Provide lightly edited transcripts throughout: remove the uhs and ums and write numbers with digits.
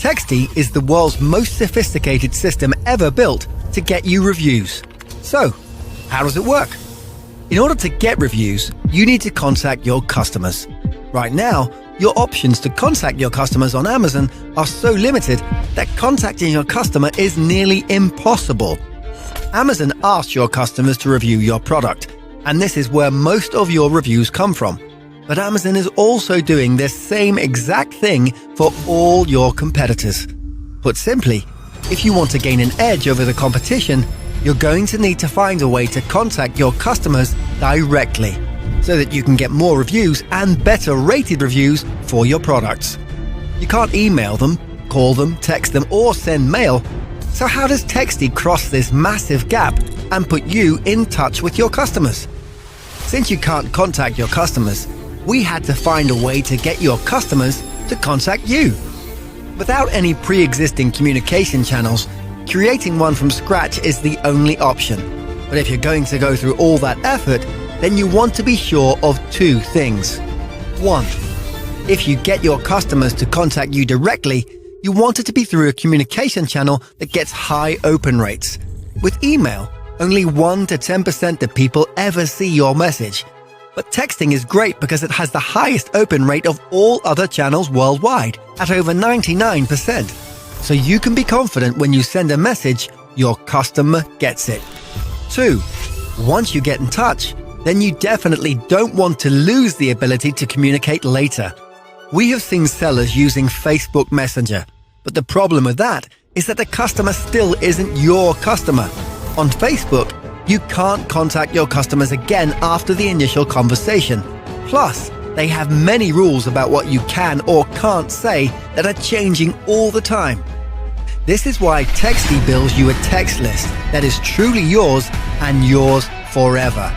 Texty is the world's most sophisticated system ever built to get you reviews. So, how does it work? In order to get reviews, you need to contact your customers. Right now, your options to contact your customers on Amazon are so limited that contacting your customer is nearly impossible. Amazon asks your customers to review your product, and this is where most of your reviews come from. But Amazon is also doing this same exact thing for all your competitors. Put simply, if you want to gain an edge over the competition, you're going to need to find a way to contact your customers directly so that you can get more reviews and better rated reviews for your products. You can't email them, call them, text them, or send mail. So how does Texty cross this massive gap and put you in touch with your customers? Since you can't contact your customers, we had to find a way to get your customers to contact you. Without any pre-existing communication channels, creating one from scratch is the only option. But if you're going to go through all that effort, then you want to be sure of two things. 1. If you get your customers to contact you directly, you want it to be through a communication channel that gets high open rates. With email, only 1 to 10% of people ever see your message. But texting is great because it has the highest open rate of all other channels worldwide, at over 99%. So you can be confident when you send a message, your customer gets it. 2. Once you get in touch, then you definitely don't want to lose the ability to communicate later. We have seen sellers using Facebook Messenger, but the problem with that is that the customer still isn't your customer. On Facebook, you can't contact your customers again after the initial conversation. Plus, they have many rules about what you can or can't say that are changing all the time. This is why Texty builds you a text list that is truly yours and yours forever.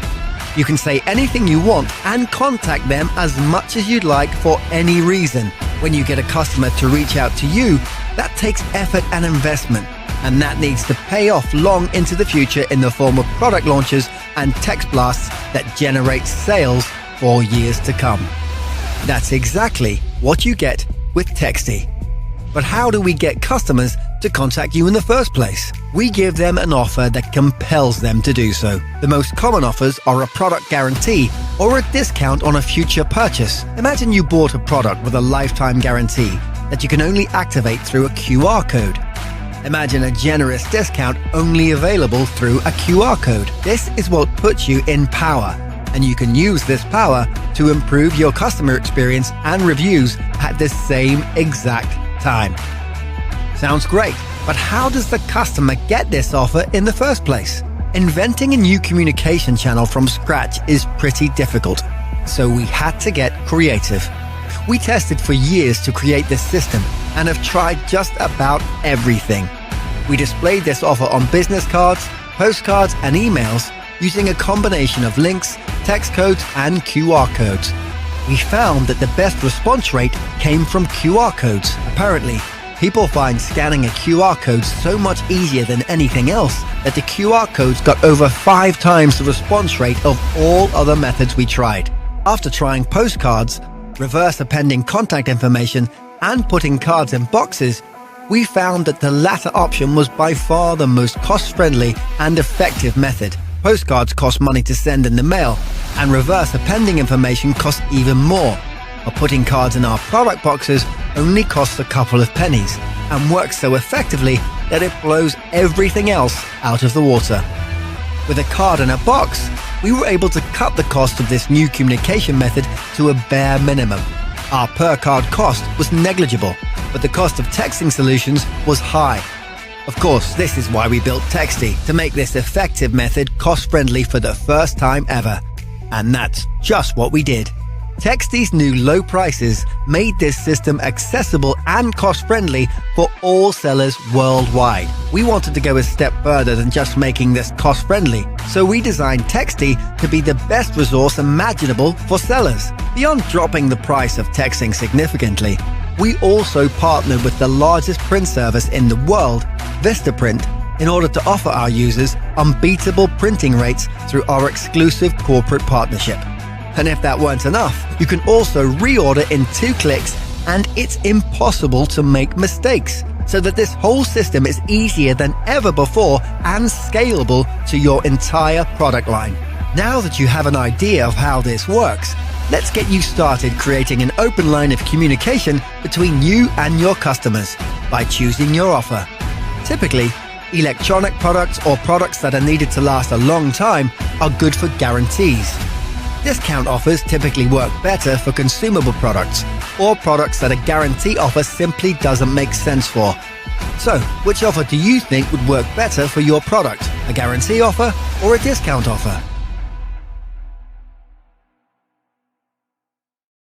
You can say anything you want and contact them as much as you'd like for any reason. When you get a customer to reach out to you, that takes effort and investment. And that needs to pay off long into the future in the form of product launches and text blasts that generate sales for years to come. That's exactly what you get with Texty. But how do we get customers to contact you in the first place? We give them an offer that compels them to do so. The most common offers are a product guarantee or a discount on a future purchase. Imagine you bought a product with a lifetime guarantee that you can only activate through a QR code. Imagine a generous discount only available through a QR code. This is what puts you in power, and you can use this power to improve your customer experience and reviews at the same exact time. Sounds great, but how does the customer get this offer in the first place? Inventing a new communication channel from scratch is pretty difficult, so we had to get creative. We tested for years to create this system and have tried just about everything. We displayed this offer on business cards, postcards, and emails using a combination of links, text codes, and QR codes. We found that the best response rate came from QR codes. Apparently, people find scanning a QR code so much easier than anything else that the QR codes got over 5 times the response rate of all other methods we tried. After trying postcards, reverse appending contact information, and putting cards in boxes, we found that the latter option was by far the most cost-friendly and effective method. Postcards cost money to send in the mail, and reverse appending information costs even more. But putting cards in our product boxes only costs a couple of pennies, and works so effectively that it blows everything else out of the water. With a card in a box, we were able to cut the cost of this new communication method to a bare minimum. Our per-card cost was negligible, but the cost of texting solutions was high. Of course, this is why we built Texty, to make this effective method cost-friendly for the first time ever. And that's just what we did. Texty's new low prices made this system accessible and cost-friendly for all sellers worldwide. We wanted to go a step further than just making this cost-friendly, so we designed Texty to be the best resource imaginable for sellers. Beyond dropping the price of texting significantly, we also partnered with the largest print service in the world, Vistaprint, in order to offer our users unbeatable printing rates through our exclusive corporate partnership. And if that weren't enough, you can also reorder in 2 clicks and it's impossible to make mistakes, so that this whole system is easier than ever before and scalable to your entire product line. Now that you have an idea of how this works, let's get you started creating an open line of communication between you and your customers by choosing your offer. Typically, electronic products or products that are needed to last a long time are good for guarantees. Discount offers typically work better for consumable products or products that a guarantee offer simply doesn't make sense for. So, which offer do you think would work better for your product? A guarantee offer or a discount offer?